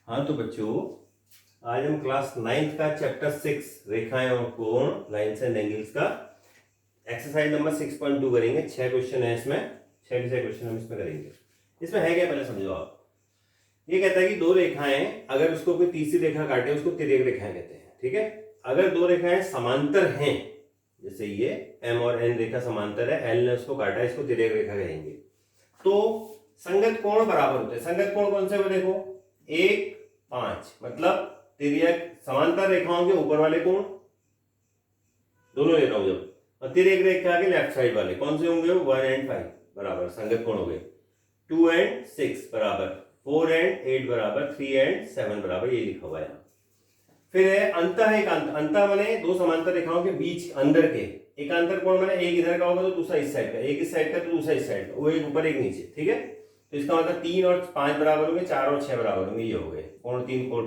हाँ तो बच्चों, आज हम क्लास 9th का चैप्टर 6 रेखाएं और कोण लाइन्स एंड एंगल्स का एक्सरसाइज नंबर 6.2 करेंगे। 6 क्वेश्चन है इसमें, 6 के 6 क्वेश्चन हम इसमें करेंगे। इसमें है क्या, पहले समझो आप। ये कहता है कि दो रेखाएं, अगर उसको कोई तीसरी रेखा काटे उसको तिर्यक रेखाएं कहते हैं। ठीक है, अगर दो रेखाएं समांतर हैं, जैसे ये M और N रेखा समांतर है, L ने उसको काटा, इसको तिर्यक रेखा कहेंगे। तो संगत कोण बराबर होते हैं। संगत कोण कौन से हुए देखो, 1, 5, मतलब तिर्यक समांतर रेखाओं के ऊपर वाले कोण दोनों ले रहा हूं जब, और तिर्यक रेखा के लेफ्ट साइड वाले कौन से होंगे, 1 and 5 बराबर संगत कोण हो गए। 2 and 6 बराबर, 4 and 8 बराबर, 3 and 7 बराबर, ये लिखा हुआ है। फिर है अंतः एकांत। अंतः माने दो समांतर रेखाओं के बीच अंदर के। एकांतर कोण माने एक इधर का होगा तो दूसरा इस साइड का, एक इस साइड का तो दूसरा इस साइड का, वो एक ऊपर एक नीचे। ठीक है, तो इसका मतलब 3 और 5 बराबर होंगे, 4 और 6 बराबर होंगे, ये हो गए कोण 3, कोण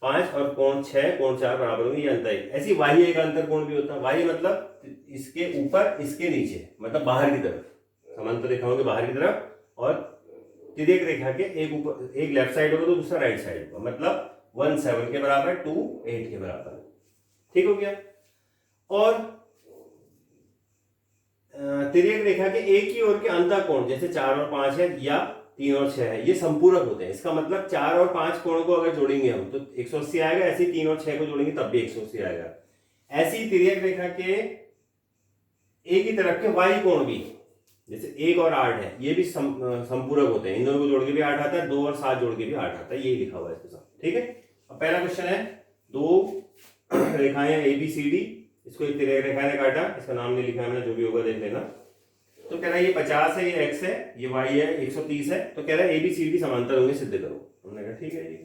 5 और कोण 6, कोण 4 बराबर होंगे, ये अंतर है। ऐसी बाह्य एकांतर कोण भी होता है। बाह्य मतलब इसके ऊपर इसके नीचे, मतलब बाहर की तरफ, समांतर रेखाओं के बाहर की तरफ, और तिर्यक रेखा के एक ऊपर, एक लेफ्ट साइड होगा तो दूसरा राइट साइड होगा, मतलब 1 7 के बराबर, 2 8 के बराबर। ठीक हो गया। और तिर्यक रेखा के एक ही ओर के अंतः कोण, जैसे 4 और 5 है या 3 और 6 है, ये संपूरक होते हैं। इसका मतलब 4 और 5 कोण को अगर जोड़ेंगे हम तो 180 आएगा, ऐसे 3 और 6 को जोड़ेंगे तब भी 180 आएगा। ऐसी तिर्यक रेखा के एक ही तरफ के वाई कोण भी, जैसे 1 और 8 है, ये भी संपूरक होते हैं। इन दोनों को जोड़ के भी 8 आता है, 2 और 7 जोड़ के भी 8 आता है, यही लिखा हुआ है इसके साथ। ठीक है, अब पहला क्वेश्चन है, दो रेखाएं ABCD, इसको एक तिर्यक रेखा ने काटा, इसका नाम नहीं लिखा है मैंने, जो भी होगा देख लेना। तो कह रहा है ये 50 है, ये X है, ये Y है, 130 है, तो कह रहा है ABCD समांतर होंगे, सिद्ध करो। हमने कहा ठीक है जी,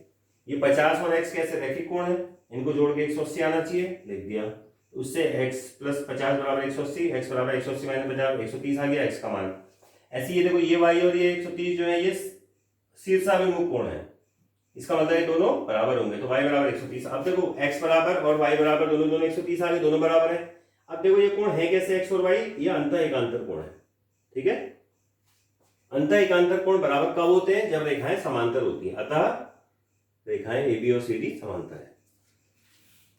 ये 50 और X कैसे रैखिक कोण है, इनको जोड़ के 180 आना चाहिए, लिख दिया। उससे X + 50 बराबर 180, X बराबर 180 - 50 130 आ गया X का मान। ऐसे ये देखो, ये Y और ये 130 जो है, ये शीर्षाभिमुख कोण है, इसका मतलब ये दोनों बराबर होंगे, तो y बराबर 130। अब देखो x बराबर और y बराबर, दोनों 130 आ गए, दोनों बराबर है। अब देखो ये कोण है कैसे, x और y, ये अंतः एकांतर कोण है। ठीक है, अंतः एकांतर कोण बराबर कब होते हैं, जब रेखाएं समांतर होती हैं। अतः रेखाएं AB और CD समांतर है।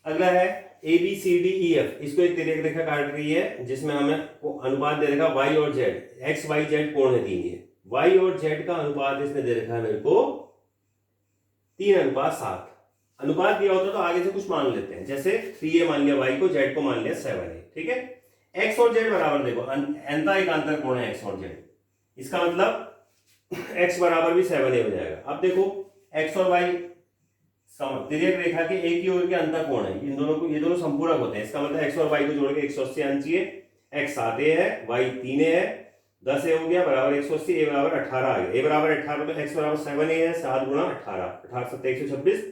अगला है ABCDEF, इसको एक तिर्यक रेखा काट रही है, जिसमें हमें अनुपात दे रखा y और z, x y z कोण है 3, ये y और z का अनुपात इसने दे रखा है मेरे को 3:7। अनुपात दिया होता तो आगे से कुछ मान लेते हैं, जैसे 3a मान लिया y को, z को मान लिया 7a। ठीक है, x और z बराबर, देखो अंतः एकांतर कोण है x और z, इसका मतलब x बराबर भी 7a हो जाएगा। अब देखो x और y तिर्यक रेखा के एक ही ओर के अंतः कोण है, इन दोनों को, ये दोनों संपूरक होते हैं। इसका मतलब x और y को जोड़ के 180 आना चाहिए। x 7a है, y 3a है, 10a हो गया बराबर 180, a बराबर 18 आ गया। a बराबर 18 तो x बराबर 7a है, 7 गुणा 18, 18 7 126,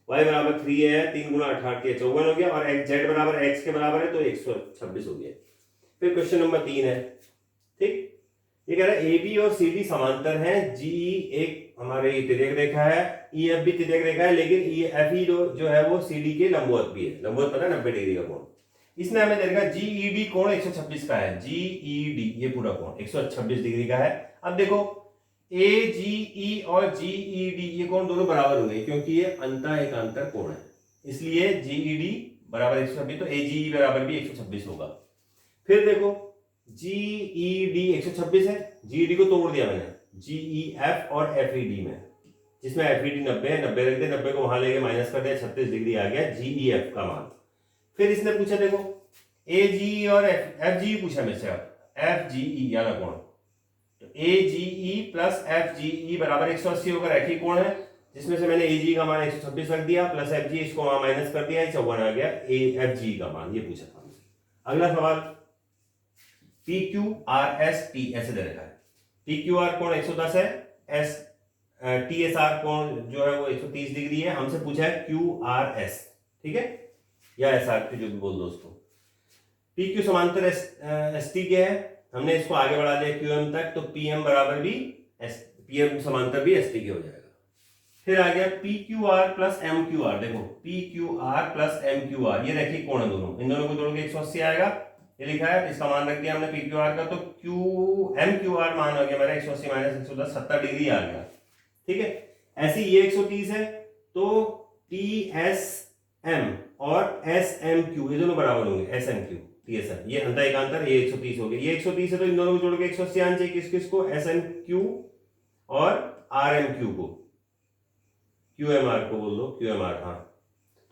y बराबर 3a है, 3 गुणा 18 54 हो गया, और z बराबर x के बराबर है तो 126 हो गया। फिर क्वेश्चन नंबर 3 है। ठीक, ये कह रहा है AB और CD समांतर हैं, GE एक हमारे तिर्यक रेखा है, EF भी तिर्यक रेखा है, लेकिन FE जो है वो CD के लंबवत भी है। लंबवत पता है, 90 डिग्री का कोण। इसने हमें दे रखा GED कोण 126 का है, GED ये पूरा कोण 126 डिग्री का है। अब देखो AGE और GED ये कोण दोनों बराबर होंगे, क्योंकि ये अंतः एकांतर कोण है, इसलिए GED बराबर 126, तो AGE बराबर भी 126 होगा। फिर देखो GED 126 है, GED को तोड़ दिया मैंने GEF और FED में, जिसमें FED 90 है, 90 रख दे, 90 को वहां लेके माइनस कर दिया, 36 डिग्री आ गया GEF का मान। फिर इसने पूछा देखो AGE और FGE पूछा मेरे से, अब FGE याला कोण, तो AGE प्लस FGE बराबर 180 होकर रैखिक कोण है, जिसमें से मैंने AGE का मान 126 रख दिया, प्लस FGE इसको वहां माइनस कर दिया, 54 आ गया FGE का मान, ये पूछा था हमसे। अगला सवाल PQRST ऐसे दे रखा है। PQR कोण 110 है, TSR कोण जो है वो 130 डिग्री है, हमसे पूछा है QRS। ठीक है, या SR जो भी बोल दो उसको। PQ समांतर ST के है, हमने इसको आगे बढ़ा दिया QM तक, तो PM बराबर भी PM समांतर भी ST के हो जाएगा। फिर आ गया PQR प्लस MQR, देखो PQR प्लस MQR ये रैखिक कोण है दोनों, इन दोनों को जोड़ के 180 आएगा, ये लिखा है, इसका मान रख दिया हमने PQR का, तो MQR मान आ गया मेरा 180 - 110 70 डिग्री आ गया। ठीक है, ऐसे ये 130 है तो TSM और SMQ ये दोनों बराबर होंगे, SMQ TSM, ये अंतर एकांतर, ये 130 हो गए, ये 130 है तो इन दोनों को जोड़ के 180 आना चाहिए, किस किस को, SMQ और RMQ को, QMR को बोल दो, QMR, हाँ,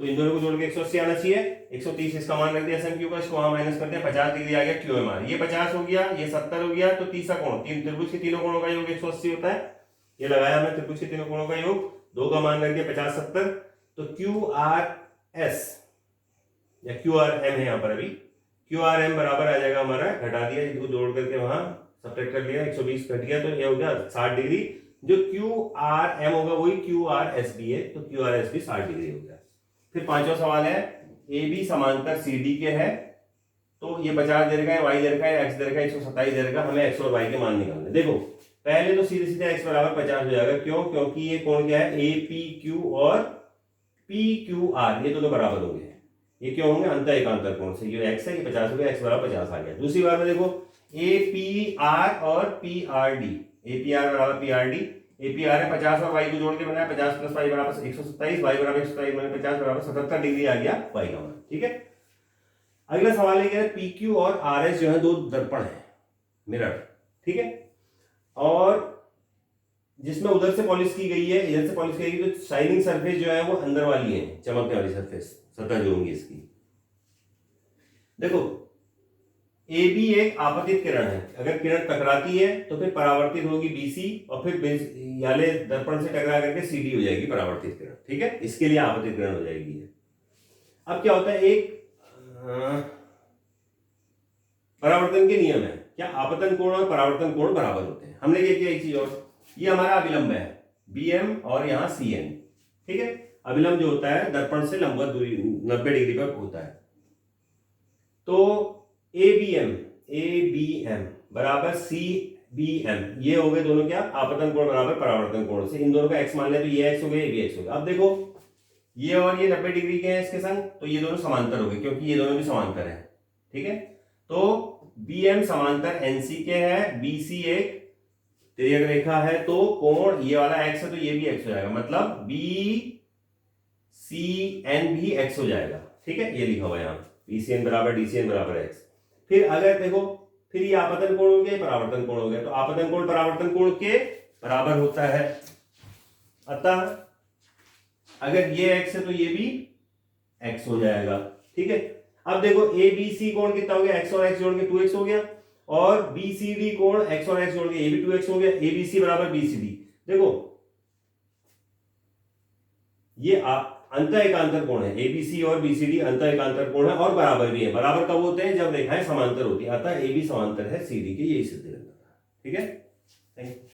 तो इन दोनों को जोड़ के 180 आना चाहिए, 130 इसका मान रख दिया SMQ का, इसको वहां माइनस कर दिया, 50 डिग्री आ गया QMR, ये 50 हो गया, ये 70 हो गया, तो तीसरा कोण, तीन त्रिभुज के तीनों कोणों का योग 180 होता है, ये लगाया हमने त्रिभुज के तीनों कोणों का योग, दो का मान रख दिया 50 70, तो QRS या QRM है यहाँ पर, अभी QRM बराबर आ जाएगा हमारा, घटा दिया इसको जोड़ करके वहां सब्ट्रैक्ट कर लिया, 120 घट गया तो ये हो गया 60 डिग्री, जो QRM होगा वही QRSB है, तो QRSB 60 डिग्री हो गया। फिर पांचवा सवाल है, AB समांतर CD के है, तो ये 50 दे रखा है, Y दे रखा है, X दे रखा है, 127 दे रखा है, हमें X और Y के मान निकालने। देखो पहले तो सीधे सीधे X बराबर 50 हो जाएगा, क्यों, क्योंकि ये कोण क्या है, APQ और PQR ये दोनों बराबर होंगे, ये क्यों होंगे, अंतर एकांतर कोण से, ये X है, ये 50 हो गया, X बराबर 50 आ गया। दूसरी बार में देखो APR और PRD, APR बराबर PRD, APR है 50 और Y को जोड़ के बनाया 50 प्लस Y बराबर 127, Y बराबर 127 मैंने 50 बराबर 77 डिग्री आ गया Y का मान, ठीक है। अगला सवाल है क्या, PQ और RS जो है दो दर्पण है, मिरर, ठीक है, और जिसमें उधर से पॉलिश की गई है, इधर से पॉलिश की गई, तो शाइनिंग सरफेस जो है वो अंदर वाली है, चमकने वाली सरफेस, सतह जो होंगी इसकी। देखो AB एक आपतित किरण है, अगर किरण टकराती है तो फिर परावर्तित होगी BC और फिर वाले दर्पण से टकरा करके CD हो जाएगी परावर्तित किरण, ठीक है, इसके लिए आपतित किरण हो जाएगी ये। अब क्या होता है, एक परावर्तन के नियम है, क्या आपतन कोण और परावर्तन कोण बराबर होते हैं। हमने क्या किया एक चीज और, ये हमारा अभिलंब है BM और यहाँ CN, ठीक है, अभिलंब जो होता है दर्पण से लंबवत दूरी 90 डिग्री पर होता है, तो ABM बराबर CBM, ये हो गए दोनों क्या, आपतन कोण बराबर परावर्तन कोण से, इन दोनों का x मान लिया तो ये x हो गया, ये भी x हो गया। अब देखो ये और ये 90 डिग्री के हैं इसके संग, तो ये दोनों समांतर हो गए क्योंकि ये दोनों भी समांतर है, ठीक है, तो BM समांतर NC के है, BC एक तिर्यक रेखा है, तो कोण ये वाला x है तो ये भी x हो जाएगा, मतलब BCN भी x हो जाएगा, ठीक है, ये लिखा हुआ है यहाँ BCN बराबर DCN बराबर x। फिर अगर देखो, फिर ये आपतन कोण हो गया, परावर्तन कोण हो गया, तो आपतन कोण परावर्तन कोण के बराबर होता है, अतः अगर ये x है तो ये भी x हो जाएगा, ठीक है। अब देखो ABC कोण कितना हो गया, x और x जोड़ के 2x हो गया, और BCD कोण x और x जोड़ के ये भी 2x हो गया, ABC बराबर BCD। देखो ये अंतर एकांतर कोण है, ABC और BCD अंतर एकांतर कोण है और बराबर भी है। बराबर कब होते हैं, जब रेखाएं समांतर होती है, अतः AB समांतर है CD के, यही सिद्ध करना था, ठीक है। Thank you.